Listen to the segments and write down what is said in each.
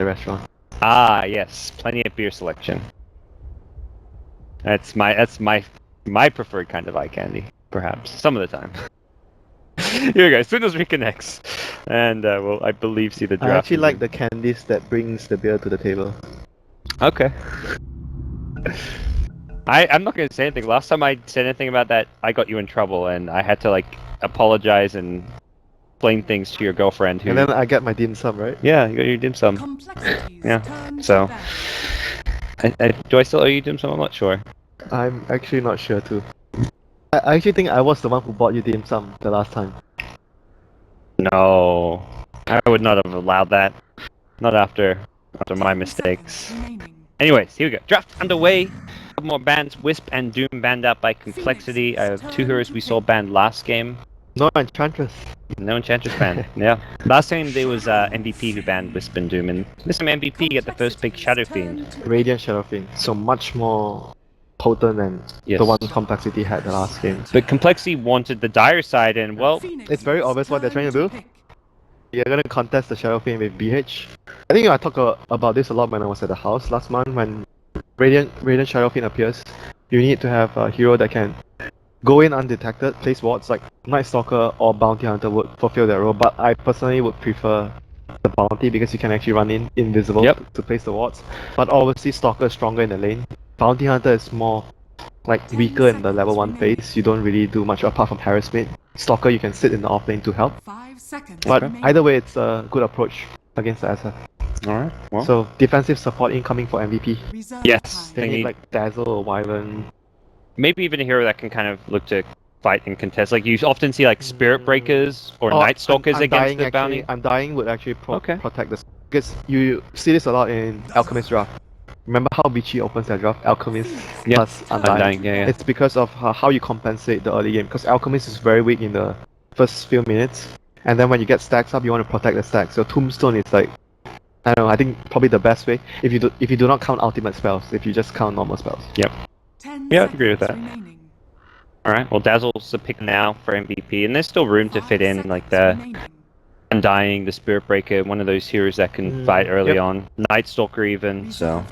the restaurant. Ah, yes, plenty of beer selection. That's my preferred kind of eye candy, perhaps some of the time. Here we go. As soon as reconnects, and we'll, I believe, see the draft. I actually like the candies that brings the beer to the table. Okay. I'm not gonna say anything. Last time I said anything about that, I got you in trouble, and I had to like apologize and explain things to your girlfriend. Who... And then I get my dim sum, right? Yeah, you got your dim sum. Yeah. So, do I still owe you dim sum? I'm not sure. I'm actually not sure too. I actually think I was the one who bought you dim sum the last time. No, I would not have allowed that. Not after my mistakes. Anyways, here we go. Draft underway. Couple more bans. Wisp and Doom banned out by Complexity. I have two heroes we saw banned last game. No Enchantress. No Enchantress banned. Yeah. Last time there was MVP who banned Wisp and Doom, and this time MVP get the first pick Shadow Fiend. Radiant Shadow Fiend. So much more potent than the one Complexity had the last game. But Complexity wanted the dire side, and well, it's very obvious what they're trying to do. You're gonna contest the Shadow Fiend with BH. I think I talked about this a lot when I was at the house last month. When Radiant Shadow Fiend appears, you need to have a hero that can go in undetected, place wards like Night Stalker or Bounty Hunter would fulfill that role. But I personally would prefer the Bounty because you can actually run in invisible to place the wards. But obviously Stalker is stronger in the lane. Bounty Hunter is more like weaker in the level 1 phase. You don't really do much apart from harassment. Stalker you can sit in the off lane to help. But either way, it's a good approach against the SF. Alright, well. So defensive support incoming for MVP. Yes, they need like Dazzle or Wyvern. Maybe even a hero that can kind of look to fight and contest. Like you often see like Spirit Breakers or Night Stalkers against the bounty. Undying would actually protect this. Because you see this a lot in Alchemist draft. Remember how Vichy opens their draft? Alchemist plus Undying. Yeah. It's because of how you compensate the early game. Because Alchemist is very weak in the first few minutes. And then when you get stacks up, you want to protect the stacks. So Tombstone is like, I don't know, I think probably the best way if you do not count ultimate spells, if you just count normal spells. Yep. Yeah, I agree with that. Alright, well Dazzle's the pick now for MVP, and there's still room to fit in like the Undying, the Spirit Breaker, one of those heroes that can fight early on. Night Stalker even, so...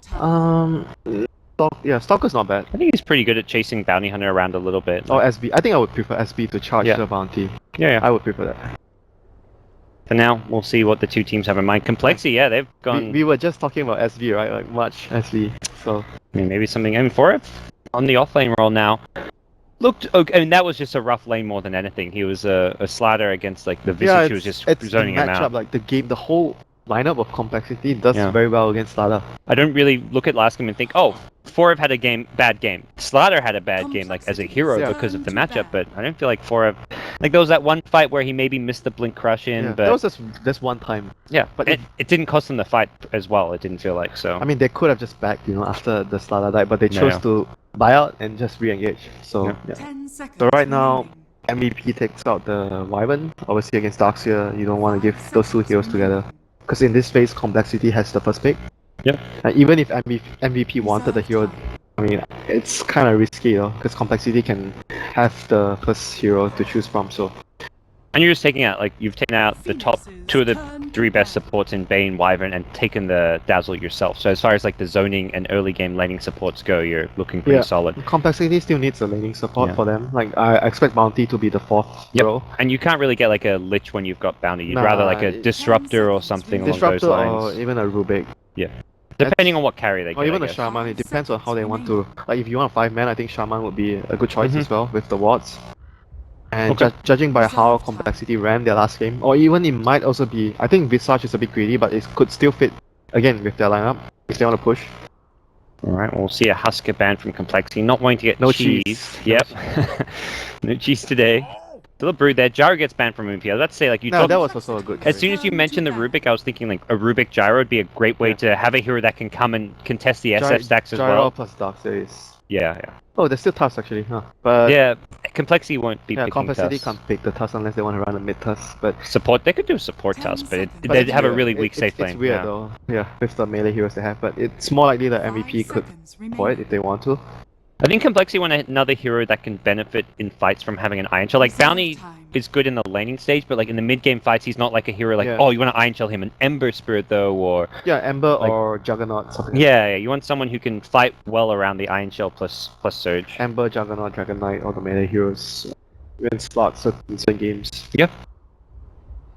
Stalker's not bad. I think he's pretty good at chasing Bounty Hunter around a little bit. Or SB. I think I would prefer SB to charge the bounty. Yeah. I would prefer that. For now, we'll see what the two teams have in mind. Complexity, yeah, they've gone... We were just talking about SB, right? Like, much SB, so... I mean, maybe something... I mean, for it, on the off-lane role now, looked okay. I mean, that was just a rough lane more than anything. He was a slather against, like, the Visage who was just zoning him out. Like, the whole lineup of Complexity does very well against Slather. I don't really look at last game and think, oh, Forev had a bad game. Slather had a bad game, like, as a hero because of the matchup, but I don't feel like Forev... Like, there was that one fight where he maybe missed the Blink Crush in, but... That was just one time. Yeah, but it didn't cost them the fight as well, it didn't feel like, so... I mean, they could have just backed, after the Slather died, but they chose to buy out and just re-engage, so... So right now, MVP takes out the Wyvern. Obviously against Darkseer, you don't want to give those two heroes together. Because in this phase, Complexity has the first pick. Yep. Even if MVP wanted the hero, I mean, it's kind of risky, because Complexity can have the first hero to choose from, so... And you're just taking out, like, you've taken out the top 2 of the 3 best supports in Bane, Wyvern, and taken the Dazzle yourself. So as far as, like, the zoning and early game laning supports go, you're looking pretty solid. Complexity still needs a laning support for them. Like, I expect Bounty to be the 4th role. And you can't really get, like, a Lich when you've got Bounty. You'd rather, like, a Disruptor or something along those lines. Or even a Rubik. Yeah. Depending on what carry they get, or even a Shaman, it depends on how they want to... Like, if you want a 5-man, I think Shaman would be a good choice as well, with the wards. And judging by how Complexity ran their last game, or even it might also be... I think Visage is a bit greedy, but it could still fit, again, with their lineup, if they want to push. Alright, we'll see a Husker ban from Complexity, not wanting to get no cheese. Yep. No cheese today. Still a brood there. Gyro gets banned from MVP. I was about to say, like, that was also a good carry. As soon as you mentioned the Rubik, I was thinking, like, a Rubik Gyro would be a great way to have a hero that can come and contest the SF stacks as well. Gyro plus Darkseer is... Yeah. Oh, there's still Tusk actually, huh? But... Yeah, Complexity won't be picking Complexity Tusk. can't pick the Tusk unless they want to run a mid-Tusk, but... Support, they could do a support Tusk, but they'd have a really weak safe lane. It's weird though, with the melee heroes they have, but it's more likely that MVP could support it if they want to. I think Complexity want another hero that can benefit in fights from having an Iron Shell. Like, Bounty is good in the laning stage, but like in the mid-game fights, he's not like a hero like, oh, you want to Iron Shell him, an Ember Spirit though, or... Yeah, Ember like, or Juggernaut, something yeah, you want someone who can fight well around the Iron Shell plus Surge. Ember, Juggernaut, Dragon Knight, all the melee heroes win slots in certain games. Yep.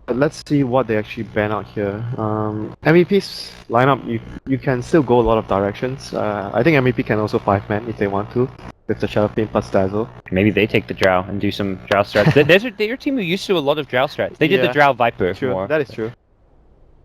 But let's see what they actually ban out here. MVP's lineup, you can still go a lot of directions. I think MVP can also 5-man if they want to, with the Shadow Fiend plus Dazzle. Maybe they take the Drow and do some Drow strats. There's your team who used to do a lot of Drow strats. They did the Drow Viper true. more. That is true.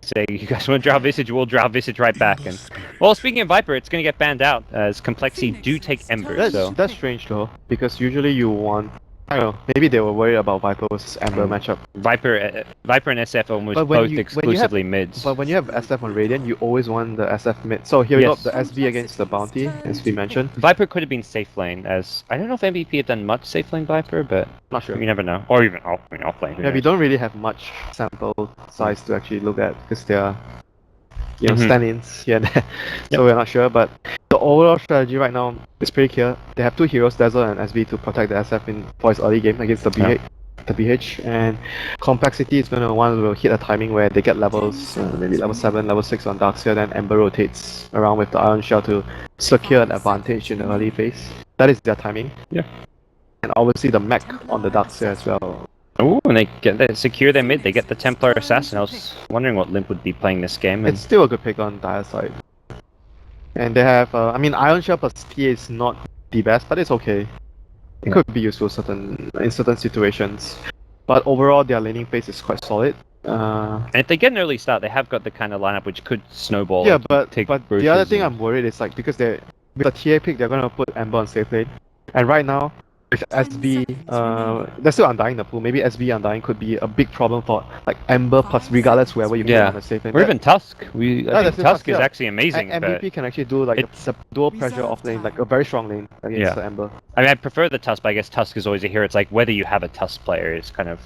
Say, you guys want Drow Visage, we'll Drow Visage right back. And well, speaking of Viper, it's going to get banned out, as Complexity do take Ember, so... That's strange though, because usually you want... I don't know, maybe they were worried about Viper versus Ember matchup. Viper and SF almost both exclusively mids. But when you have SF on Radiant, you always want the SF mid. So here we got the SB against the Bounty, as we mentioned. Viper could have been safe lane, as... I don't know if MVP have done much safe lane Viper, but... Not sure. You never know. Or even off lane. Yeah, we don't really have much sample size to actually look at, because they are... You know, stand-ins here and there. So we're not sure, but the overall strategy right now is pretty clear. They have two heroes, Dazzle and SB, to protect the SF for his early game against the BH, and Complexity is gonna want to hit a timing where they get levels, maybe level 7, level 6 on Darkseer, then Ember rotates around with the Iron Shell to secure an advantage in the early phase. That is their timing. Yeah. And obviously the mech on the Darkseer as well. Oh, and they secure their mid, they get the Templar Assassin. I was wondering what Limp would be playing this game. And... It's still a good pick on Dire side. And they have, I mean, Iron Shell plus TA is not the best, but it's okay. It could be useful in certain situations. But overall, their laning phase is quite solid. And if they get an early start, they have got the kind of lineup which could snowball. Yeah, but the other thing I'm worried is like, because with the TA pick, they're gonna put Ember on safe lane. And right now, with SB, they're still Undying the pool. Maybe SB Undying could be a big problem for like Ember plus regardless whoever you put on the safe lane. Or even Tusk. I think Tusk is actually amazing. MVP can actually do like a dual pressure off lane, like a very strong lane against the Ember. I mean, I prefer the Tusk, but I guess Tusk is always a hero. It's like whether you have a Tusk player is kind of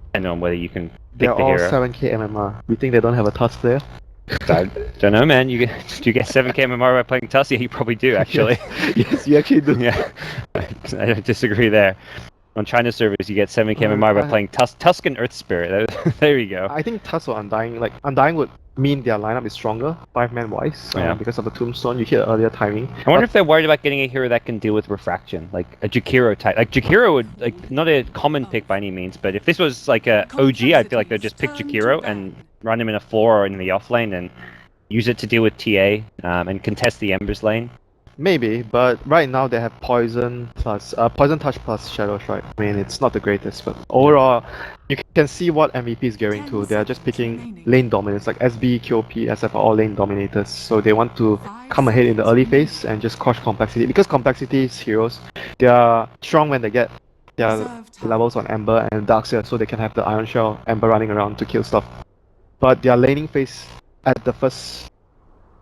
depending on whether you can pick the hero. They're all 7k MMR. You think they don't have a Tusk player? I don't know, man. Do you get 7k MMR by playing Tusk? Yeah, you probably do, actually. Yes, you actually do. Yeah, I don't disagree there. On China servers, you get 7k MMR by playing Tusk and Earth Spirit. There you go. I think Tusk or Undying, Undying would mean their lineup is stronger, 5-man wise, because of the Tombstone. You hit earlier timing. I wonder if they're worried about getting a hero that can deal with Refraction, like a Jakiro type. Like Jakiro would, not a common pick by any means, but if this was like a OG, I feel like they'd just pick Jakiro and run him in a 4 or in the off lane and use it to deal with TA and contest the Embers lane. Maybe, but right now they have Poison Touch plus Shadow Strike. I mean, it's not the greatest, but overall, you can see what MVP is gearing to. They are just picking lane dominance, like SB, QOP, SF are all lane dominators. So they want to come ahead in the early phase and just crush Complexity. Because Complexity's heroes, they are strong when they get their levels on Ember and Darkseer, so they can have the Iron Shell Ember running around to kill stuff. But their laning phase at the first,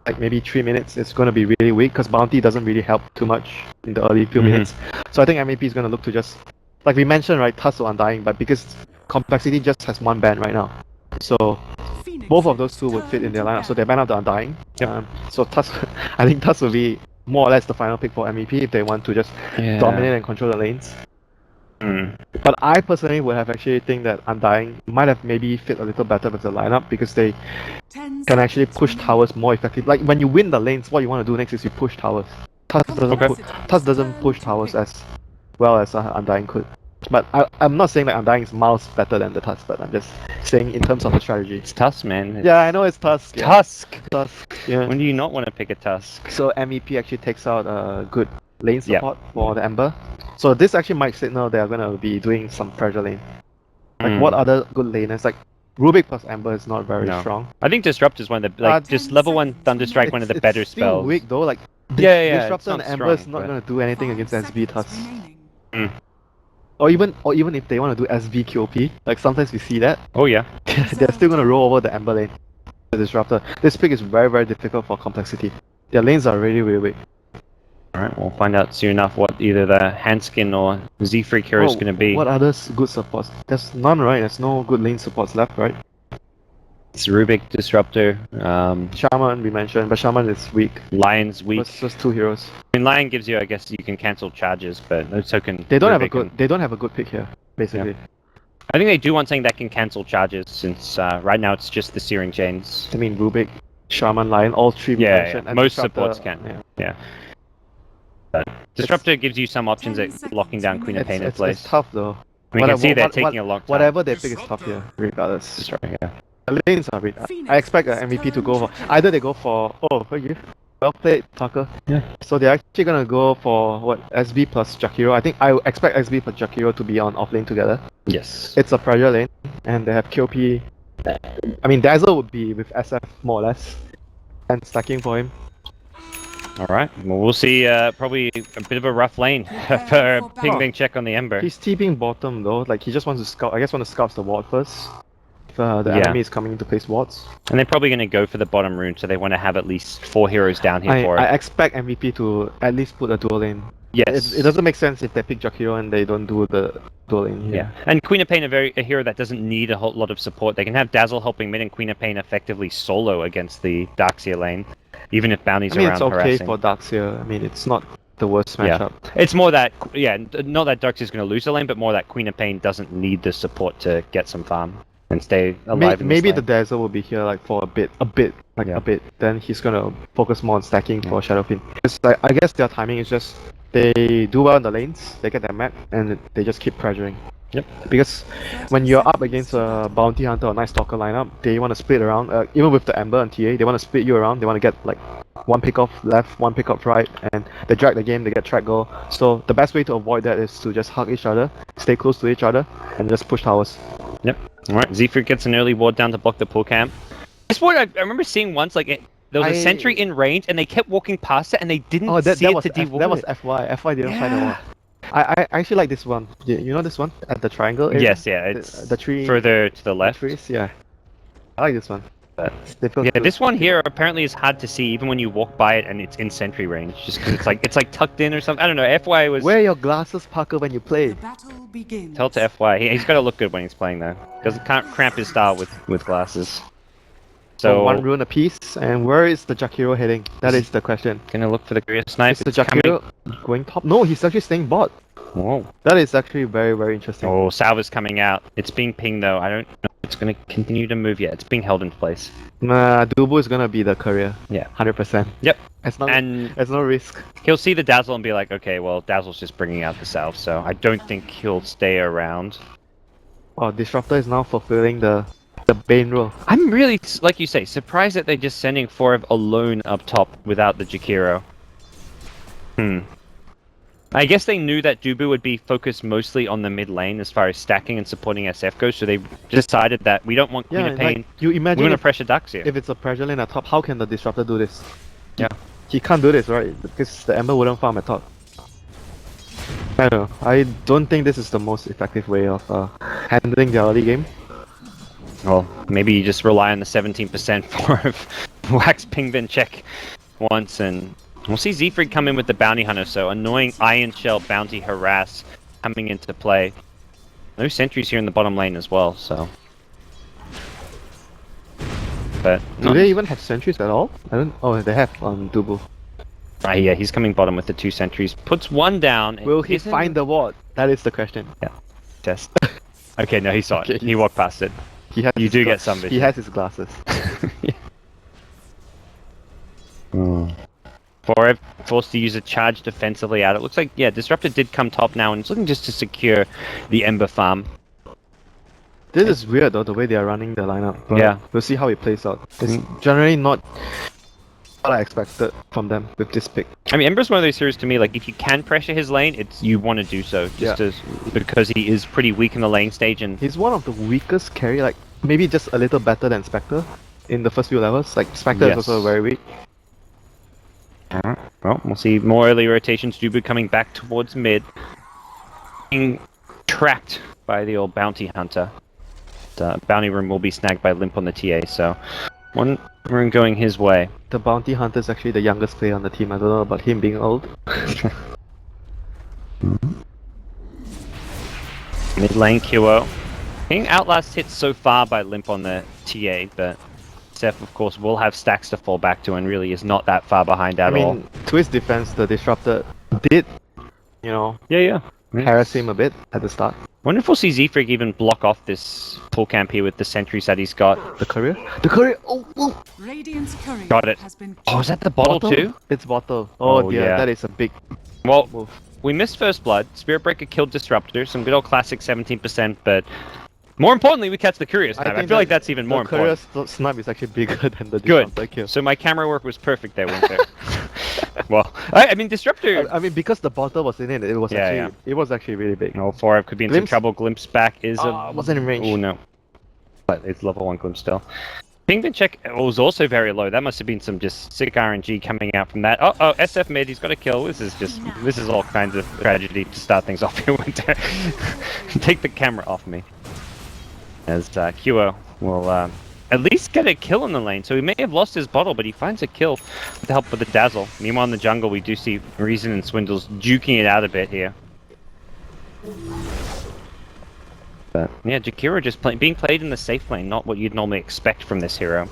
like maybe 3 minutes, it's going to be really weak because Bounty doesn't really help too much in the early few minutes. So I think MVP is going to look to just, like we mentioned, right, Tusk or Undying, but because Complexity just has one ban right now. So both of those two would fit in their lineup, so they ban out the Undying. So Tusk, I think Tusk will be more or less the final pick for MVP if they want to just dominate and control the lanes. But I personally would have actually think that Undying might have maybe fit a little better with the lineup because they can actually push towers more effectively. Like when you win the lanes, what you want to do next is you push towers. Tusk doesn't push towers as well as Undying could. But I'm not saying that Undying is miles better than the Tusk, but I'm just saying in terms of the strategy. It's Tusk, man. Yeah, I know it's Tusk. Tusk! Yeah. When do you not want to pick a Tusk? So MVP actually takes out a good lane support for the Ember. So this actually might signal they are going to be doing some pressure lane. Like what other good laners? Like Rubik plus Ember is not very strong. I think Disrupt is one of the just level 1 Thunderstrike, one of the better it's still spells. Weak though. Like Disruptor and Ember is not going to do anything against SB Tusk. Or even if they want to do SB QOP, like sometimes we see that. Oh yeah. They're still going to roll over the Ember lane. The Disruptor. This pick is very, very difficult for Complexity. Their lanes are really, really weak. Alright, we'll find out soon enough what either the Handskin or Z-Freak hero is going to be. What other good supports? There's none, right? There's no good lane supports left, right? It's Rubik, Disruptor, Shaman we mentioned, but Shaman is weak. Lion's weak. It's just two heroes. I mean, Lion gives you, I guess, you can cancel charges, but no token. They don't have a Rubik good. and- They don't have a good pick here, basically. Yeah. I think they do want something that can cancel charges, since right now it's just the Searing Chains. I mean, Rubik, Shaman, Lion, all three we Yeah, mentioned. and most Disruptor, supports can. Yeah. But Disruptor gives you some options at locking down Queen of Pain in place. It's tough though. I mean, you can see they're taking a long time. Whatever they pick is tough here, regardless. Disruptor, yeah. The lanes are I expect an MVP to go for either they go for forgive. Well played, Tucker. Yeah. So they're actually gonna go for what SB plus Jakiro. I think I expect SB plus Jakiro to be on offlane together. Yes. It's a pressure lane, and they have QP. I mean, Dazzle would be with SF more or less, and stacking for him. Alright, well, we'll see probably a bit of a rough lane for Ping Bing check on the Ember. He's TPing bottom though, like he just wants to scout. I guess want to scout the ward first. If the Yeah. enemy is coming into place wards. And they're probably going to go for the bottom rune, so they want to have at least 4 heroes down here for I it. expect MVP to at least put a dual lane. Yes. It doesn't make sense if they pick Jakiro and they don't do the dual lane. Yeah, and Queen of Pain a hero that doesn't need a whole lot of support. They can have Dazzle helping mid and Queen of Pain effectively solo against the Darkseer lane, even if Bounty's I mean, around it's okay harassing. for Darkseer. I mean, it's not the worst Yeah. matchup. It's more that, not that Darkseer's going to lose the lane, but more that Queen of Pain doesn't need the support to get some farm and stay alive in this Maybe lane. the Dazzle will be here like for a bit. Yeah. A bit. Then he's gonna focus more on stacking for Shadowfin. It's like, I guess their timing is just they do well in the lanes, they get their map, and they just keep pressuring. Yep. Because when you're up against a Bounty Hunter or Night Stalker lineup, they want to split around. Even with the Ember and TA, they want to split you around. They want to get like one pick off left, one pick off right, and they drag the game, they get track goal. So the best way to avoid that is to just hug each other, stay close to each other, and just push towers. Yep. Alright, Zephyr gets an early ward down to block the pull camp. This ward I remember seeing once, like, there was a sentry in range, and they kept walking past it, and they didn't see it to de-ward that was it. FY. FY didn't find the ward. I actually like this one. You know this one? At the triangle area? Yes, yeah, it's the tree further to the left. trees, yeah. I like this one. But They feel yeah, good. this one here apparently is hard to see even when you walk by it and it's in sentry range. Just 'cause it's like tucked in or something. I don't know. FY was. Wear your glasses, Parker, when you play. Tell to FY. He's got to look good when he's playing though. Can't cramp his style with glasses. So So one rune apiece, and where is the Jakiro heading? That is the question. gonna look for the Korea snipe. Is the Jakiro going top? No, he's actually staying bot. Whoa. That is actually very, very interesting. Oh, Salva's coming out. It's being pinged though. I don't know if it's gonna continue to move yet. It's being held in place. Nah, Dubu is gonna be the courier. Yeah. 100%. Yep. It's not. And There's no risk. he'll see the Dazzle and be like, okay, well, Dazzle's just bringing out the Salve, so I don't think he'll stay around. Oh, Disruptor is now fulfilling the Bane role. I'm really, like you say, surprised that they're just sending Forev alone up top without the Jakiro. I guess they knew that Dubu would be focused mostly on the mid lane as far as stacking and supporting SF goes, so they decided that we don't want Queen Yeah, of Pain. like, you We imagine want to if, pressure Darkseer. if it's a pressure lane at top, how can the Disruptor do this? Yeah. He can't do this, right? Because the Ember wouldn't farm at top. I don't know. I don't think this is the most effective way of handling the early game. Well, maybe you just rely on the 17% for Wax Pingbin check once, and we'll see Zephyr come in with the Bounty Hunter, so annoying Iron Shell Bounty Harass coming into play. No sentries here in the bottom lane as well, so... But... Do they even have sentries at all? I don't. Oh, they have on Dubu. Yeah, he's coming bottom with the 2 sentries. Puts one down. Will he find the ward? That is the question. Test. Okay, no, he saw it. Okay, He walked past it. He has. You his do gla- get some vision. He has his glasses. Forev forced to use a charge defensively out. It looks like, yeah, Disruptor did come top now, and it's looking just to secure the Ember farm. This is weird though, the way they are running the lineup. But Yeah. we'll see how it plays out. It's generally not what I expected from them with this pick. I mean, Ember's one of those heroes to me, like, if you can pressure his lane, you want to do so, because he is pretty weak in the lane stage, and He's one of the weakest carry, like maybe just a little better than Spectre in the first few levels. Like Spectre is Yes. also very weak. Alright, well, we'll see more early rotations. Dubu coming back towards mid. Being tracked by the old Bounty Hunter. The Bounty Room will be snagged by Limp on the TA, so one rune going his way. The Bounty Hunter is actually the youngest player on the team. I don't know about him being old. Mid lane QO. Being outlast hit so far by Limp on the TA, but Seth, of course, will have stacks to fall back to and really is not that far behind at all. To his defense, the Disruptor did, Yeah. harass him a bit at the start. Wonder if we'll see Z-Freak even block off this pull camp here with the sentries that he's got. The courier? The courier! Oh! Radiant's courier Got it. has been Oh, is that the bottle too? It's bottle. Oh dear, yeah. that is a big Well, move. we missed First Blood. Spirit Breaker killed Disruptor. Some good old classic 17%, but more importantly, we catch the Courier Snipe. I feel like that's even more important. The courier snipe is actually bigger than the Good. Disruptor kill. So my camera work was perfect there, wasn't it? Well, I mean, Disruptor... I mean, because the bottle was in it, it was actually really big. No, 4 could be in some trouble. Glimpse back is wasn't in range. Oh, no. But it's level 1 Glimpse still. Ping check was also very low. That must have been some just sick RNG coming out from that. Oh, SF mid, he's got a kill. This is all kinds of tragedy to start things off here, Winter. Take the camera off me. As QO will at least get a kill in the lane. So he may have lost his bottle, but he finds a kill with the help of the Dazzle. Meanwhile in the jungle, we do see Reason and Swindles juking it out a bit here. But yeah, Jakiro just being played in the safe lane, not what you'd normally expect from this hero.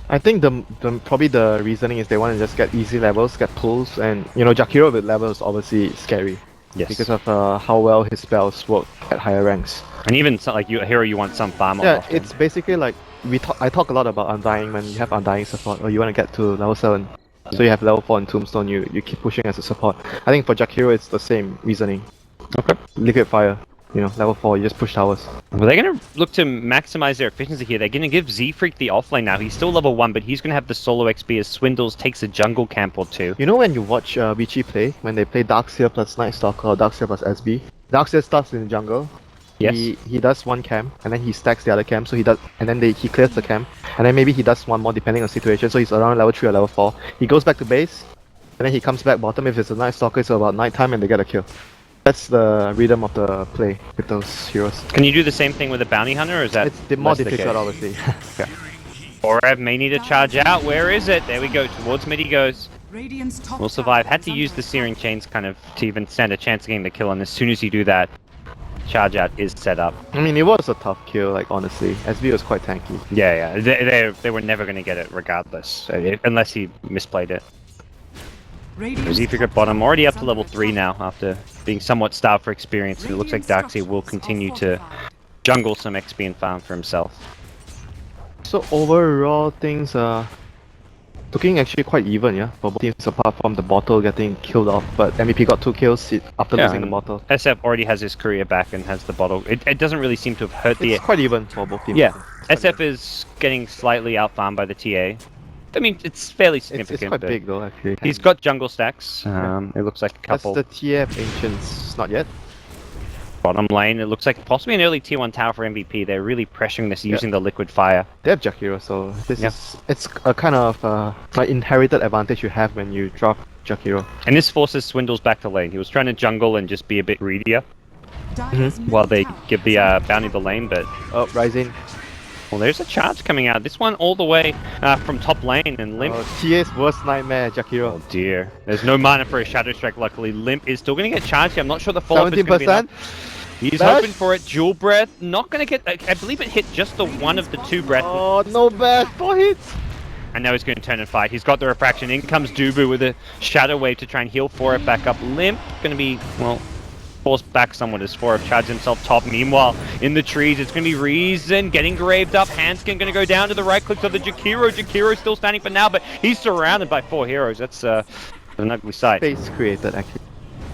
I think probably the reasoning is they want to just get easy levels, get pulls, and Jakiro with levels is obviously scary. Yes. Because of how well his spells work at higher ranks. And even like a hero you want some farm on. Yeah, often. it's basically like I talk a lot about Undying when you have Undying support, or you want to get to level 7. So you have level 4 and Tombstone, you keep pushing as a support. I think for Jakiro it's the same reasoning. Okay. Liquid Fire. Level 4, you just push towers. Well, they're going to look to maximize their efficiency here. They're going to give Z-Freak the offlane now. He's still level 1, but he's going to have the solo XP as Swindles takes a jungle camp or 2. When you watch Vici play, when they play Darkseer plus Night Stalker or Darkseer plus SB, Darkseer starts in the jungle. Yes. He does one camp, and then he stacks the other camp, so he clears the camp, and then maybe he does one more depending on the situation, so he's around level 3 or level 4. He goes back to base, and then he comes back bottom if it's a Night Stalker, so about night time and they get a kill. That's the rhythm of the play with those heroes. Can you do the same thing with a bounty hunter, or is that it's more difficult, obviously. Okay. Oreb may need to charge out. Where is it? There we go. Towards mid he goes. Will survive. Had to use the Searing Chains kind of to even stand a chance of getting the kill, and as soon as you do that, charge out is set up. I mean, it was a tough kill, like honestly. SB was quite tanky. Yeah. They were never going to get it regardless, unless he misplayed it. Z-Freak at bottom, already up to level 3 now after being somewhat starved for experience. It looks like Darkseer will continue to jungle some XP and farm for himself. So overall, things are looking actually quite even, yeah, for both teams apart from the bottle getting killed off. But MVP got 2 kills after losing the bottle. SF already has his career back and has the bottle. It doesn't really seem to have hurt It's quite even for both teams. Yeah, SF is getting slightly out-farmed by the TA. I mean, it's fairly significant. It's quite big though, actually. He's got jungle stacks. It looks like a couple. That's the TF Ancients, not yet. Bottom lane, it looks like possibly an early tier 1 tower for MVP. They're really pressuring this using the liquid fire. They have Jakiro, so it's a kind of like inherited advantage you have when you drop Jakiro. And this forces Swindles back to lane. He was trying to jungle and just be a bit greedier while they give the bounty the lane, but... Oh, Rising. Well, there's a charge coming out. This one all the way from top lane, and Limp... Oh, TA's worst nightmare, Jakiro. Oh dear. There's no mana for a Shadow Strike, luckily. Limp is still going to get charged here. I'm not sure the follow-up is going to be enough. He's hoping for it. Jewel Breath. Not going to get... I believe it hit just the one of the 2 breath. Oh, no bad. 4 hits. And now he's going to turn and fight. He's got the Refraction. In comes Dubu with a Shadow Wave to try and heal for it back up. Limp going to be, well... forced back somewhat as 4 have charged himself top. Meanwhile, in the trees, it's going to be Reason getting graved up. Hanskin going to go down to the right click of the Jakiro. Jakiro still standing for now, but he's surrounded by 4 heroes. That's an ugly sight. Space created, actually.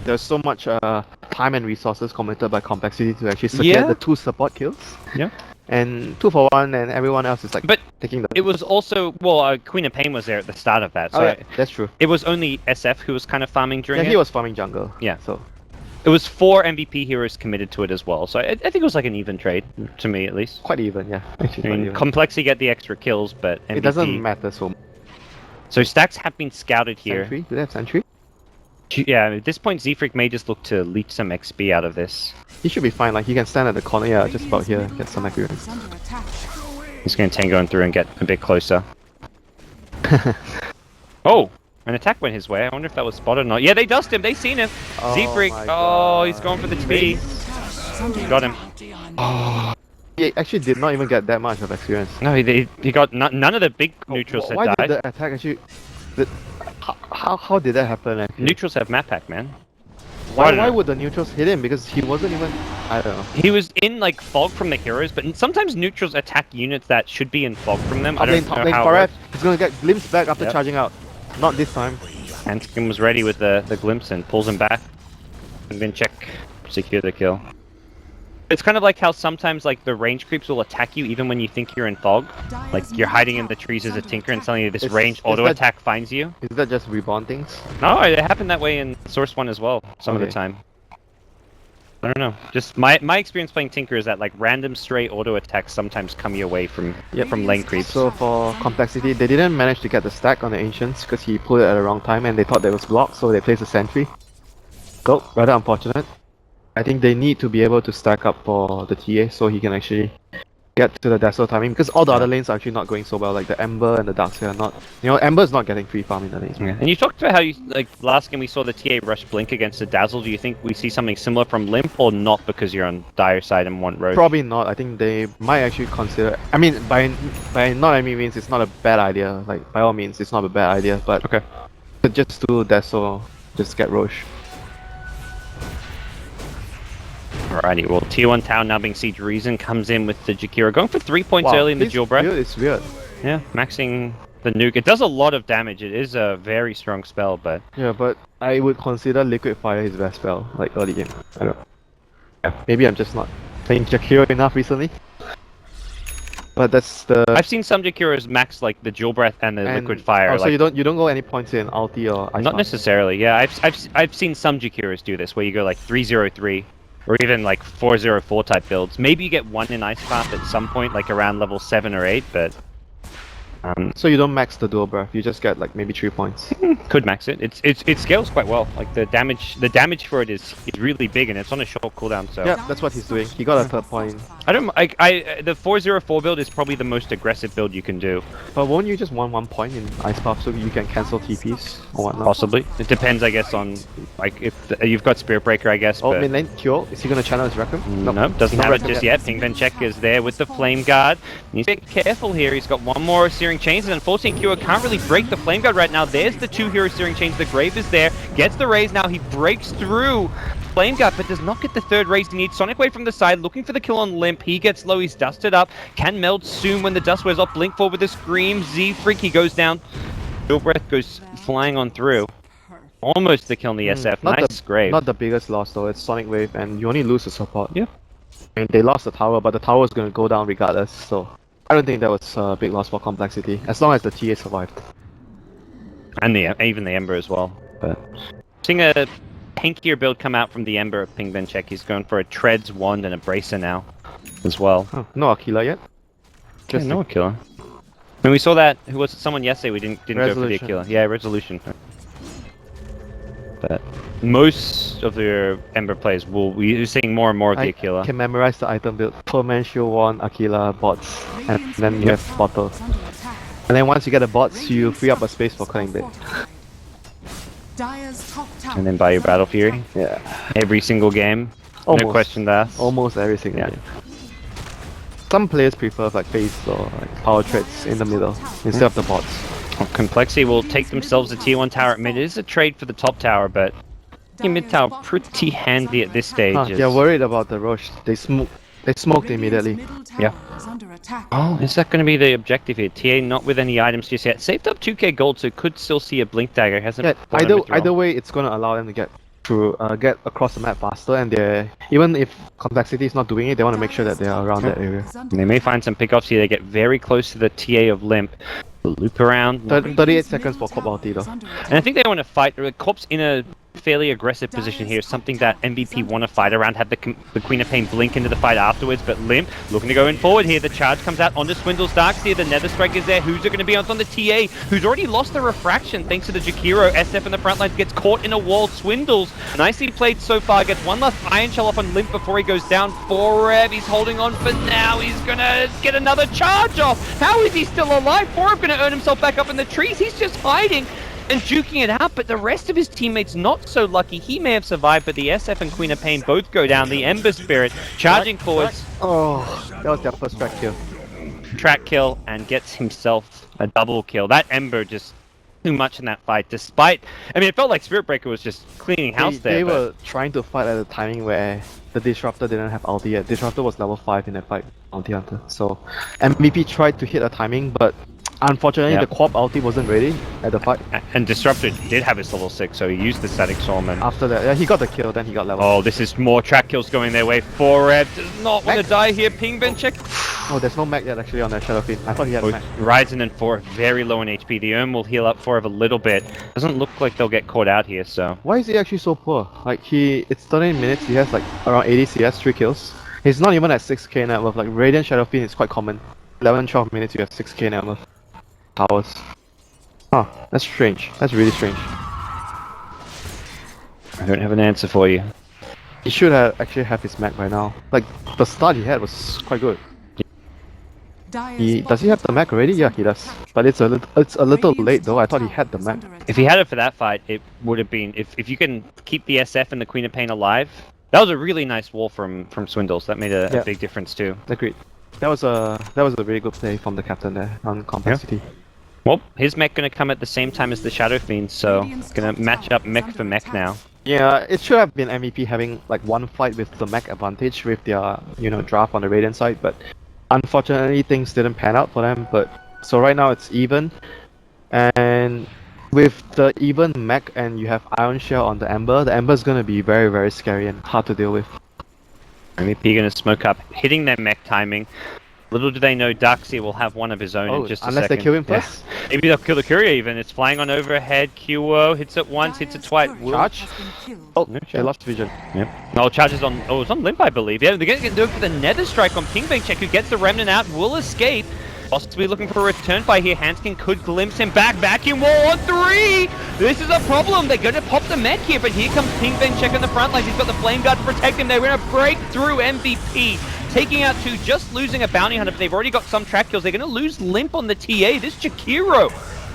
There's so much time and resources committed by Complexity to actually secure the 2 support kills. Yeah. And 2 for 1, and everyone else is like taking the... It was also, well, Queen of Pain was there at the start of that. So yeah, that's true. It was only SF who was kind of farming during it. Yeah, he was farming jungle. Yeah. So... It was 4 MVP heroes committed to it as well, so I think it was like an even trade, to me at least. Quite even, yeah. Actually, I mean, Complexity get the extra kills, but MVP... It doesn't matter so much. So stacks have been scouted here. Sentry? Do they have Sentry? Yeah, at this point Z-Freak may just look to leech some XP out of this. He should be fine, like he can stand at the corner, yeah, just about here, get some experience. He's going to Tango through and get a bit closer. Oh! An attack went his way. I wonder if that was spotted or not. Yeah, they dust him. They seen him. Z-Freak. Oh, he's going for the TP. Got him. Oh. He actually did not even get that much of experience. No, he got none of the big neutrals Why had did died. the attack actually... How did that happen actually? Neutrals have map pack, man. Why would the neutrals hit him? Because he wasn't even... I don't know. He was in like fog from the heroes, but sometimes neutrals attack units that should be in fog from them. I don't know how it works. He's gonna get glimpsed back after charging out. Not this time. Hanskin was ready with the glimpse and pulls him back. And then check, secure the kill. It's kind of like how sometimes like the range creeps will attack you even when you think you're in fog. Like you're hiding in the trees as a tinker and suddenly this range auto attack finds you. Is that just reborn things? No, it happened that way in Source 1 as well, some of the time. I don't know. Just my experience playing Tinker is that like random stray auto attacks sometimes come your way from lane creeps. So for complexity, they didn't manage to get the stack on the Ancients because he pulled it at the wrong time and they thought that was blocked, so they placed a sentry. So, rather unfortunate. I think they need to be able to stack up for the TA so he can actually get to the Dazzle timing, because all the other lanes are actually not going so well, like the Ember and the Darkseer are not... You know, Ember's not getting free farm in the lanes. Yeah. And you talked about how you, like, last game we saw the TA rush Blink against the Dazzle. Do you think we see something similar from Limp, or not because you're on dire side and want Roche? Probably not. I think they might actually consider... I mean, by not any means, it's not a bad idea. Like, by all means, it's not a bad idea, but... Okay. But just do Dazzle, just get Roche. Alrighty, well, Tier 1 Town now being Siege Reason comes in with the Jakiro, going for 3 points early in the dual breath. It's weird. Yeah, maxing the nuke. It does a lot of damage. It is a very strong spell, but... Yeah, but I would consider Liquid Fire his best spell, like early game. I don't know. Yeah, maybe I'm just not playing Jakiro enough recently. But that's the... I've seen some Jakiros max like the dual breath and the liquid fire. Oh, like... so you don't go any points in ulti or ice Not bomb? necessarily. Yeah, I've seen some Jakiros do this where you go like 303 or even like 404 type builds. Maybe you get one in ice path at some point, like around level 7 or 8, but so you don't max the dual breath. You just get like maybe 3 points. could max it. It scales quite well. Like the damage for it is really big, and it's on a short cooldown. So yeah, that's what he's doing. He got a third point. The 404 build is probably the most aggressive build you can do. But won't you just want 1 point in ice path so you can cancel TPs or whatnot? Possibly. It depends, I guess, on like if you've got Spirit Breaker, I guess. Oh, but... mid lane, Kyo, is he gonna channel his Requiem? Nope, doesn't have it just yet. Pingben Check is there with the Flame Guard. Needs to be careful here. He's got one more Searing Chains, and unfortunately Kyo can't really break the Flame Guard right now. There's the 2 hero Searing Chains. The Grave is there. Gets the raise now. He breaks through Flame Guard, but does not get the 3rd raise he needs. Sonic Wave from the side, looking for the kill on Limp. He gets low. He's dusted up. Can meld soon when the dust wears off. Blink forward with the Scream. Z-Freak, he goes down. Dual Breath goes flying on through. Almost the kill on the SF. Nice Grave. Not the biggest loss though. It's Sonic Wave, and you only lose the support. Yeah. I mean, they lost the tower, but the tower is gonna go down regardless. So I don't think that was a big loss for complexity, as long as the TA survived. And even the Ember as well. But seeing a tankier build come out from the Ember of Pingben Check. He's going for a Treads, Wand, and a Bracer now as well. Oh, no Aquila yet? Just no Aquila. When we saw that, who was it? Someone yesterday we didn't go for the Aquila. Yeah, Resolution. But most of the Ember players will be seeing more and more of the Aquila. I can memorize the item build. Perman, Shield Wand, Aquila, bots, and then you have Bottle. And then once you get the bots, you free up a space for Cutting Blade. And then buy your Battle Fury. Yeah. Every single game. Almost. No question asked. Almost every single game. Some players prefer like phase or like power treads in the middle instead of the bots. Well, Complexity will take themselves a tier 1 tower at mid. It is a trade for the top tower, but the mid tower pretty handy at this stage. They're worried about the Roche. They smoked immediately. Yeah. Oh, is that going to be the objective here? TA not with any items just yet. Saved up 2k gold, so could still see a Blink Dagger. Hasn't. Yeah, either way, it's going to allow them to get through, get across the map faster, and even if complexity is not doing it, they want to make sure that they are around that area. And they may find some pickoffs here. They get very close to the TA of Limp. Loop around. 38 seconds for Corp ulti though. And I think they want to fight. Corp's in a fairly aggressive position here, something that MVP want to fight around, have the Queen of Pain blink into the fight afterwards, but Limp looking to go in forward here. The charge comes out onto Swindle's Darkseer, the Nether Strike is there. Who's it going to be on the TA, who's already lost the refraction thanks to the Jakiro. SF in the front lines gets caught in a wall. Swindles, nicely played so far, gets one last Iron Shell off on Limp before he goes down. Foreb, he's holding on for now, he's going to get another charge off. How is he still alive? Foreb going to earn himself back up in the trees, he's just hiding. and juking it out, but the rest of his teammates not so lucky. He may have survived, but the SF and Queen of Pain both go down. The Ember Spirit charging forwards. Oh, that was their first track kill. Track kill and gets himself a double kill. That Ember just too much in that fight, despite... I mean, it felt like Spirit Breaker was just cleaning house there. They were trying to fight at a timing where the Disruptor didn't have ulti yet. Disruptor was level 5 in that fight, Bounty Hunter. So MVP tried to hit a timing, but unfortunately the quap ulti wasn't ready at the fight. And Disruptor did have his level 6, so he used the Static Storm and... After that, yeah, he got the kill, then he got level. Oh, this is more track kills going their way. Foreb does not want to die here. Ping Ben check. Oh, there's no mech yet actually on that Shadow Fiend. I thought he had a mech. Ryzen and 4 very low in HP. The Urn will heal up 4 a little bit. Doesn't look like they'll get caught out here, so... Why is he actually so poor? Like, it's 13 minutes, he has like around 80 CS, 3 kills. He's not even at 6k net worth. Like, Radiant Shadow Fiend is quite common. 11-12 minutes you have 6k net worth. Powers. Huh, that's strange. That's really strange. I don't have an answer for you. He should actually have his mech by now. Like, the start he had was quite good. Does he have the mech already? Yeah, he does. But it's a little late though. I thought he had the mech. If he had it for that fight, it would have been... If you can keep the SF and the Queen of Pain alive, that was a really nice wall from Swindles. That made a big difference too. Agreed. That was a really good play from the captain there on complexity. Yeah. Well, his mech gonna come at the same time as the Shadow Fiend, so gonna match up mech for mech now. Yeah, it should have been MVP having like one fight with the mech advantage with their draft on the Radiant side, but unfortunately things didn't pan out for them. But so right now it's even, and with the even mech and you have Iron Shell on the Ember is gonna be very, very scary and hard to deal with. MVP gonna smoke up, hitting their mech timing. Little do they know Darkseer will have one of his own in just a second. Unless they kill him first? Yeah. Maybe they'll kill the courier even. It's flying on overhead. QO hits it once, hits it twice. Charge? Oh, they lost vision. Yep. Oh, charges on... Oh, it's on Limp, I believe. Yeah, they're going to do it for the Nether Strike on Ping Ben Check, who gets the Remnant out, will escape. Possibly looking for a return by here. Hanskin could glimpse him back. Vacuum wall on 3! This is a problem. They're going to pop the mech here, but here comes Ping Ben Check on the front lines. He's got the Flame Guard to protect him. They're going to break through MVP. Taking out 2, just losing a Bounty Hunter, but they've already got some track kills. They're going to lose Limp on the TA. This Jakiro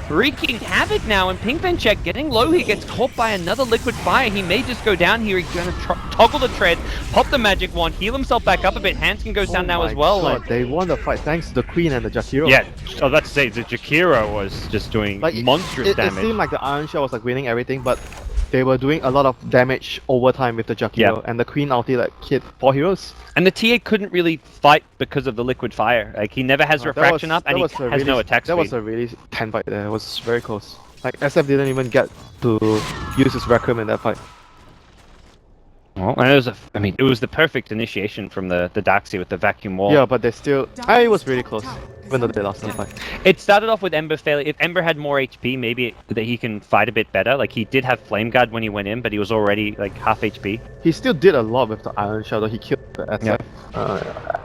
wreaking havoc now, and Ping Ben Check getting low. He gets caught by another Liquid Fire. He may just go down here. He's going to toggle the tread, pop the Magic Wand, heal himself back up a bit. Hanskin goes down now as well. God, they won the fight thanks to the Queen and the Jakiro. Yeah, I was about to say, the Jakiro was just doing monstrous damage. It seemed like the Iron Shell was like winning everything, but they were doing a lot of damage over time with the Jakiro, and the Queen ulti like hit 4 heroes. And the TA couldn't really fight because of the Liquid Fire. Like, he never has refraction up, and he has no attack speed. That was a really tense fight there. It was very close. Like, SF didn't even get to use his Requiem in that fight. Well, and it was the perfect initiation from the Darkseer with the vacuum wall. Yeah, but they still... it was really close, even though they lost the fight. It started off with Ember failure. If Ember had more HP, maybe that he can fight a bit better. Like, he did have Flame Guard when he went in, but he was already, like, half HP. He still did a lot with the Iron Shell, though. He killed the SF. Yeah.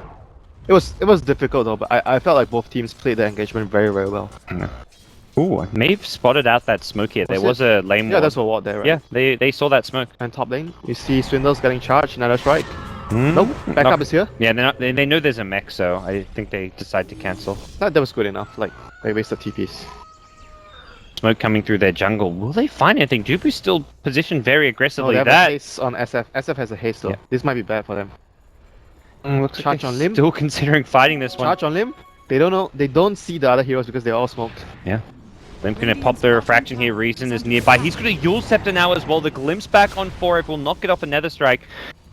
It was difficult, though, but I felt like both teams played the engagement very, very well. Yeah. Ooh, Maeve spotted out that smoke here. There was a lane ward. Yeah, that's a ward there, right? Yeah, they saw that smoke. And top lane, you see Swindles getting charged, another strike. Nope, backup is here. Yeah, they know there's a mech, so I think they decide to cancel. That was good enough, like, they wasted TPs. Smoke coming through their jungle. Will they find anything? Jubu's still positioned very aggressively. No, they have a haste on SF. SF has a haste though. Yeah. This might be bad for them. Charge on Limb. Still considering fighting this one. Charge on Limb. They don't know. They don't see the other heroes because they're all smoked. Yeah. Limp gonna pop the refraction here. Reason is nearby. He's got a Yule Scepter now as well. The glimpse back on 4 will not get off a Nether Strike.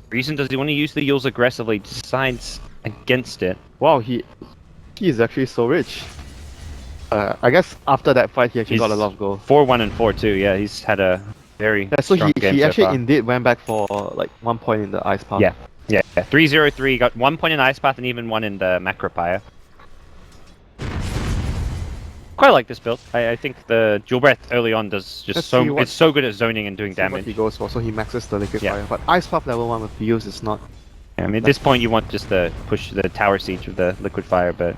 Reason, does he want to use the Yules aggressively? Decides against it. Wow, he is actually so rich. I guess after that fight he actually got a lot of gold. 4-1 and 4-2. Yeah, he's had a very strong game he so actually far. Indeed went back for like 1 point in the Ice Path. Yeah. 3-0-3, got 1 point in Ice Path and even 1 in the Macropire. Quite like this build. I think the Jewel Breath early on does just it's so good at zoning and doing damage. What he goes for, so he maxes the Liquid Fire. But Ice Path level 1 with Fuse is not. Yeah, I mean, at this point you want just to push the Tower Siege with the Liquid Fire, but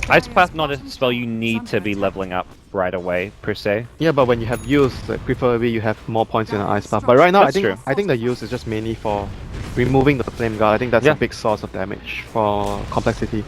Ice Path not a spell you need to be leveling up right away per se. Yeah, but when you have Use, like, preferably you have more points in an Ice Path. But right now I think the Use is just mainly for removing the Flame Guard. I think that's a big source of damage for complexity.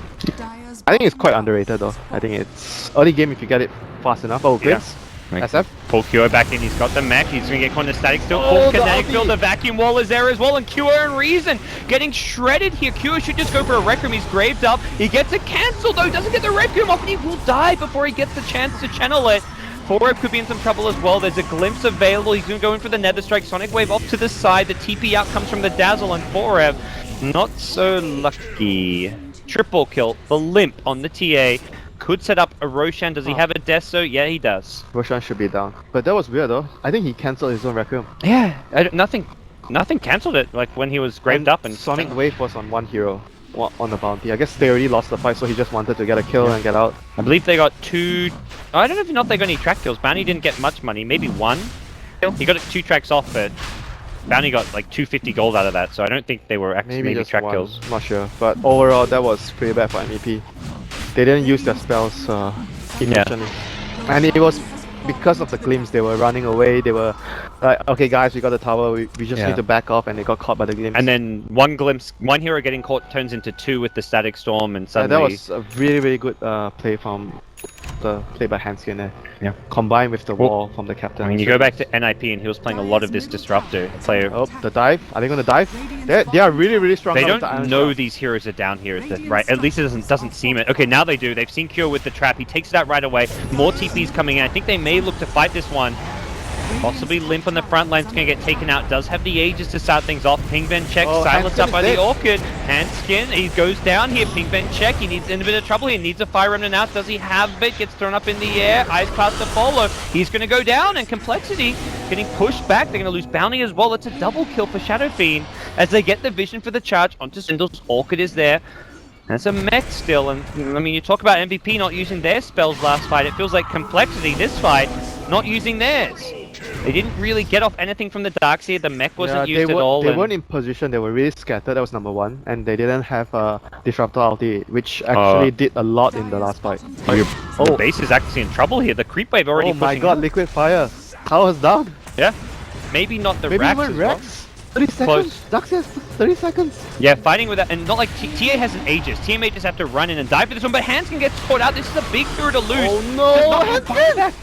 I think it's quite underrated though. I think it's early game if you get it fast enough. Oh, Glimpse. SF. Pull Kyo back in, he's got the mech, he's gonna get caught in the static still. Oh, Full kinetic field, the vacuum wall is there as well, and Kyo and Reason getting shredded here. Kyo should just go for a Rec Room, he's graved up. He gets it cancelled though, doesn't get the Rec Room off, and he will die before he gets the chance to channel it. 4Rev could be in some trouble as well. There's a glimpse available. He's going to go in for the Nether Strike. Sonic Wave off to the side. The TP out comes from the Dazzle, and 4Rev not so lucky. Triple kill. The Limp on the TA. Could set up a Roshan. Does he have a Deso? Yeah, he does. Roshan should be down. But that was weird though. I think he cancelled his own Requiem. Yeah, nothing cancelled it, like when he was graved up. And Sonic Wave was on one hero. On the bounty. I guess they already lost the fight, so he just wanted to get a kill and get out. I believe they got 2... I don't know if they got any track kills. Bounty didn't get much money, maybe 1 kill. He got 2 tracks off, but Bounty got like 250 gold out of that, so I don't think they were actually maybe track one. kills. Not sure, but overall that was pretty bad for MVP. They didn't use their spells efficiently. And it was because of the glimpse, they were running away. They were like, okay guys, we got the tower, we just need to back off, and they got caught by the glimpse. And then one hero getting caught turns into 2 with the static storm, and suddenly... that was a really good play by Hanskin there. Yeah. Combined with the wall from the captain. I mean, you go back to NIP and he was playing a lot of this disruptor player. Oh, the dive. Are they going to dive? They are really strong. They don't know these heroes are down here, right? At least it doesn't seem it. Okay, now they do. They've seen Kyo with the trap. He takes it out right away. More TPs coming in. I think they may look to fight this one. Possibly Limp on the front line's gonna get taken out. Does have the Aegis to start things off. Pingben check, silenced up by the Orchid. Handskin, he goes down here. Pingben check, he needs in a bit of trouble. He needs a Fire Remnant out. Does he have it? Gets thrown up in the air. Ice Cloud to follow. He's gonna go down, and Complexity getting pushed back. They're gonna lose Bounty as well. It's a double kill for Shadow Fiend as they get the vision for the charge onto Sindles. Orchid is there. That's a mech still, and I mean, you talk about MVP not using their spells last fight. It feels like Complexity this fight not using theirs. They didn't really get off anything from the Darkseer. The mech wasn't used at all. They weren't in position. They were really scattered. That was number 1. And they didn't have a Disruptor ulti, which actually did a lot in the last fight. Your base is actually in trouble here. The creep wave already pushing. Oh my god, Liquid Fire. Tower's down. Yeah. Maybe not the Maybe Rax even as Rex. well. 30 seconds. Darkseer has 30 seconds. Yeah, fighting with that, and not like TA has an Aegis. TA may just have to run in and dive for this one, but Hanskin gets caught out. This is a big hero to lose. Oh no, Hanskin!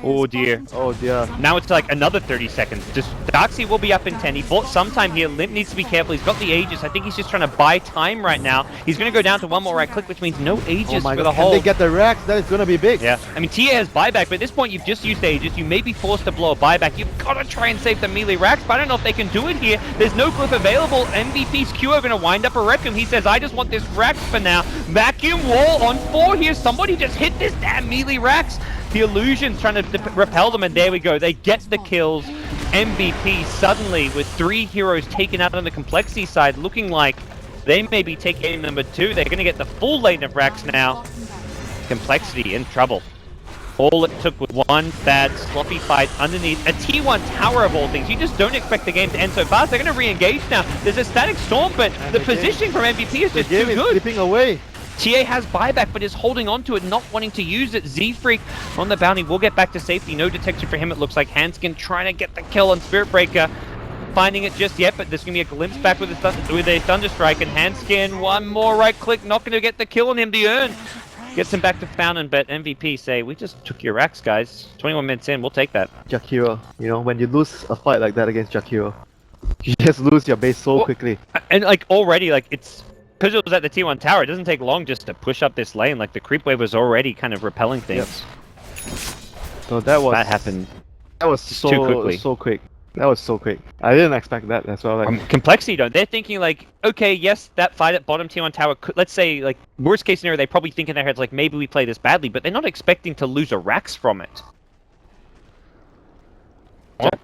Oh dear. Oh dear. Now it's like another 30 seconds. Just Darkseer will be up in 10. He bought some time here. Limp needs to be careful. He's got the Aegis. I think he's just trying to buy time right now. He's going to go down to one more right click, which means no Aegis for the whole. Can they get the Rex? That is going to be big. Yeah. I mean, TA has buyback, but at this point you've just used Aegis. You may be forced to blow a buyback. You've got to try and save the melee Rax, but I don't know if they can do it here. There's no glyph available. MVP's Q are going to wind up a Requiem. He says, I just want this Rax for now. Vacuum wall on 4 here. Somebody just hit this damn melee Rax. The illusion's trying to repel them, and there we go. They get the kills. MVP suddenly with 3 heroes taken out on the Complexity side, looking like they may be taking number 2. They're going to get the full lane of Rax now. Complexity in trouble. All it took was one bad sloppy fight underneath a T1 tower of all things. You just don't expect the game to end so fast. They're going to re-engage now. There's a static storm, but the positioning from MVP is just too good. Slipping away. TA has buyback, but is holding on to it, not wanting to use it. Z-Freak on the bounty will get back to safety. No detection for him, it looks like. Hanskin trying to get the kill on Spirit Breaker. Finding it just yet, but there's going to be a glimpse back with a Thunder Strike, and Hanskin, one more right click, not going to get the kill on him. The earn gets him back to Fountain, but MVP say, we just took your racks, guys. 21 minutes in, we'll take that. Jakiro, you know, when you lose a fight like that against Jakiro, you just lose your base so quickly. And like already, like it's... Because it was at the T1 tower, it doesn't take long just to push up this lane. Like the creep wave was already kind of repelling things. Yep. So that happened. That was so too quickly. So quick. That was so quick. I didn't expect that as well. Like, Complexity though, they're thinking like, okay, yes, that fight at bottom T1 tower, let's say like worst case scenario, they probably think in their heads like maybe we play this badly, but they're not expecting to lose a Rax from it.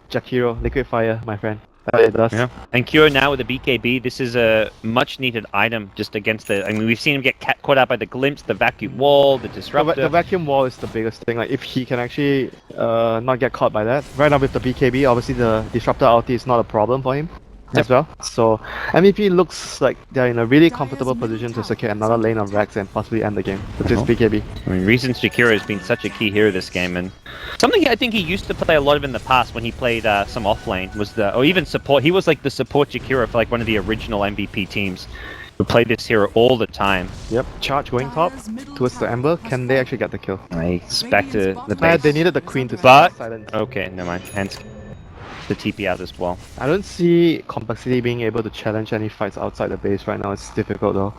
Jakiro, Liquid Fire, my friend. It does. Yeah. And Kyo now with the BKB, this is a much needed item just against the... I mean, we've seen him get caught out by the glimpse, the vacuum wall, the disruptor. The vacuum wall is the biggest thing. Like if he can actually not get caught by that. Right now with the BKB, obviously the disruptor ulti is not a problem for him as well. So MVP looks like they're in a really comfortable position to secure another lane of Rax and possibly end the game with this BKB. I mean, Reason's Jakiro has been such a key hero this game, and something I think he used to play a lot of in the past when he played some offlane was or even support. He was like the support Jakiro for like one of the original MVP teams. We play this hero all the time. Yep, charge going top towards the Ember. Can they actually get the kill? Nice. Back to the base. They needed the Queen to But silence. okay, never mind. Hence the TP out as well. I don't see Complexity being able to challenge any fights outside the base right now. It's difficult though.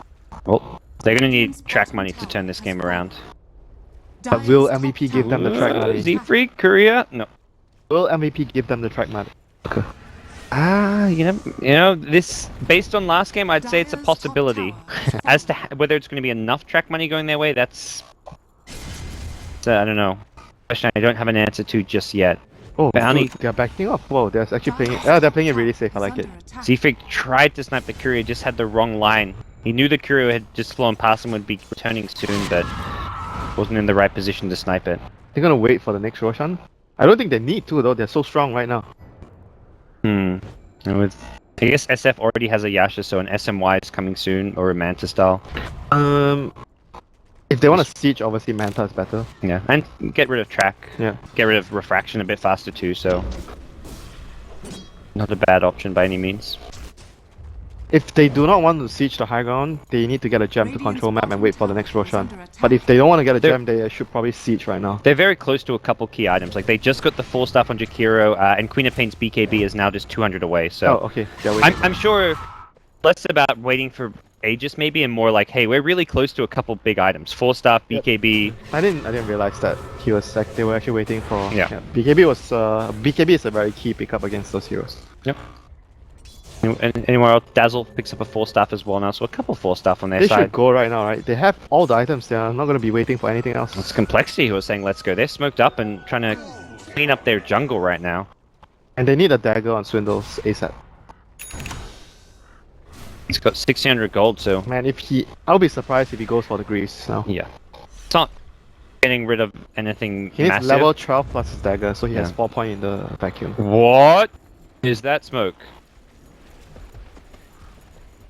Well, they're gonna need track money to turn this game around. But will MVP give them the track money? Z-Freak, Korea? No. Will MVP give them the track money? Okay. You know, this based on last game, I'd say it's a possibility. As to whether it's going to be enough track money going their way, that's I don't know. Question I don't have an answer to just yet. Oh, Bounty. They're backing off. Whoa, they're actually playing. They're playing it really safe. I like it. Z-Freak tried to snipe the courier, just had the wrong line. He knew the courier had just flown past and would be returning soon, but wasn't in the right position to snipe it. They're gonna wait for the next Roshan. I don't think they need to though. They're so strong right now. And with, I guess SF already has a Yasha, so an SMY is coming soon, or a Manta style. If they want to siege, obviously Manta is better. Yeah, and get rid of track. Yeah. Get rid of refraction a bit faster too, so not a bad option by any means. If they do not want to siege the high ground, they need to get a gem to control map and wait for the next Roshan. But if they don't want to get a gem, they should probably siege right now. They're very close to a couple key items. Like they just got the 4-staff on Jakiro, and Queen of Pain's BKB is now just 200 away. So oh, okay. They're waiting. I'm sure less about waiting for Aegis maybe, and more like, hey, we're really close to a couple big items. 4-staff, BKB. I didn't realize that he was like they were actually waiting for. Yeah. BKB is a very key pickup against those heroes. Yep. And anywhere else, Dazzle picks up a 4-staff as well now, so a couple 4-staff on their They side. should go right now, right? They have all the items. They are not going to be waiting for anything else. It's Complexity who was saying let's go. They're smoked up and trying to clean up their jungle right now. And they need a dagger on Swindles ASAP. He's got 600 gold, so Man, I'll be surprised if he goes for the Greaves now. yeah. It's not getting rid of anything He needs massive. level 12 plus his dagger, so he has Yeah. 4 points in the vacuum. What is that smoke?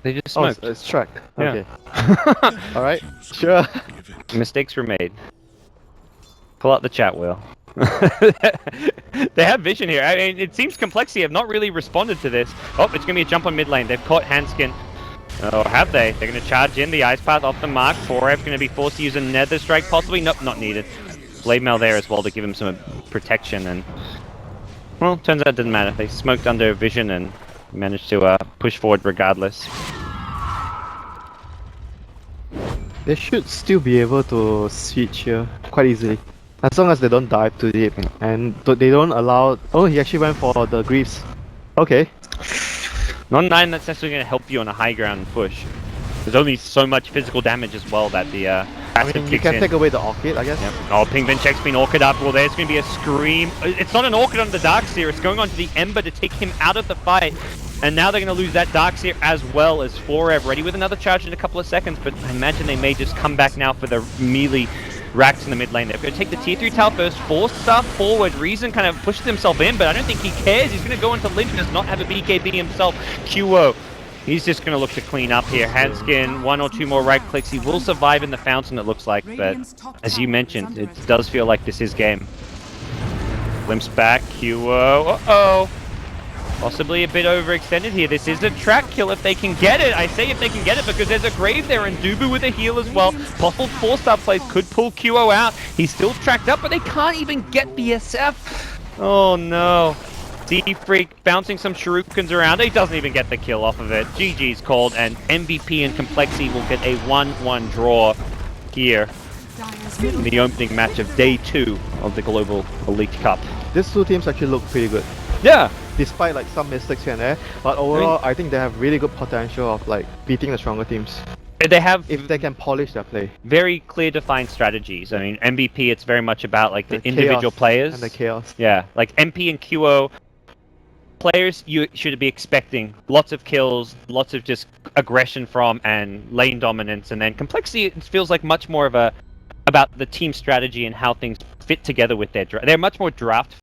They just Oh, smoked. it's tracked. Yeah. Okay. Alright, sure. Mistakes were made. Pull out the chat wheel. They have vision here. I mean, it seems Complexity have not really responded to this. Oh, it's going to be a jump on mid lane. They've caught Hanskin. Oh, have they? They're going to charge in. The Ice Path off the mark. 4F's going to be forced to use a Nether Strike, possibly. Nope, not needed. Blade Mail there as well to give him some protection. And well, turns out it didn't matter. They smoked under vision and managed to push forward regardless. They should still be able to switch here quite easily. As long as they don't dive too deep. And they don't allow... Oh, he actually went for the Greaves. Okay. Not 9 that's necessarily going to help you on a high ground push. There's only so much physical damage as well that the passive You kicks can in. take away the Orchid, I guess. Yep. Oh, Pingvin check's been Orchid up. Well, there's going to be a scream. It's not an Orchid on the Darkseer. It's going on to the Ember to take him out of the fight. And now they're going to lose that Darkseer as well as 4F. Ready with another charge in a couple of seconds, but I imagine they may just come back now for the melee racks in the mid lane. They're going to take the tier 3 tower first, 4-star forward. Reason kind of pushed himself in, but I don't think he cares. He's going to go into Lynch, does not have a BKB himself. QO. He's just going to look to clean up here. Hanskin, 1 or 2 more right clicks. He will survive in the fountain, it looks like, but as you mentioned, it does feel like this is game. Limps back, QO. Uh-oh. Possibly a bit overextended here. This is a track kill if they can get it. I say if they can get it because there's a Grave there and Dubu with a heal as well. Possible 4-star plays could pull QO out. He's still tracked up, but they can't even get the SF. Oh no. Z-Freak bouncing some shurikens around. He doesn't even get the kill off of it. GG's called, and MVP and Complexity will get a 1-1 draw here in the opening match of day 2 of the Global Elite Cup. These two teams actually look pretty good. Yeah. Despite like some mistakes here and there, but overall I think they have really good potential of like beating the stronger teams. They have, if they can polish their play, very clear defined strategies. I mean, MVP, it's very much about like the individual players and the chaos. Yeah, like MP and QO players, you should be expecting lots of kills, lots of just aggression from and lane dominance, and then Complexity, it feels like much more of a about the team strategy and how things fit together with their draft. They're much more draft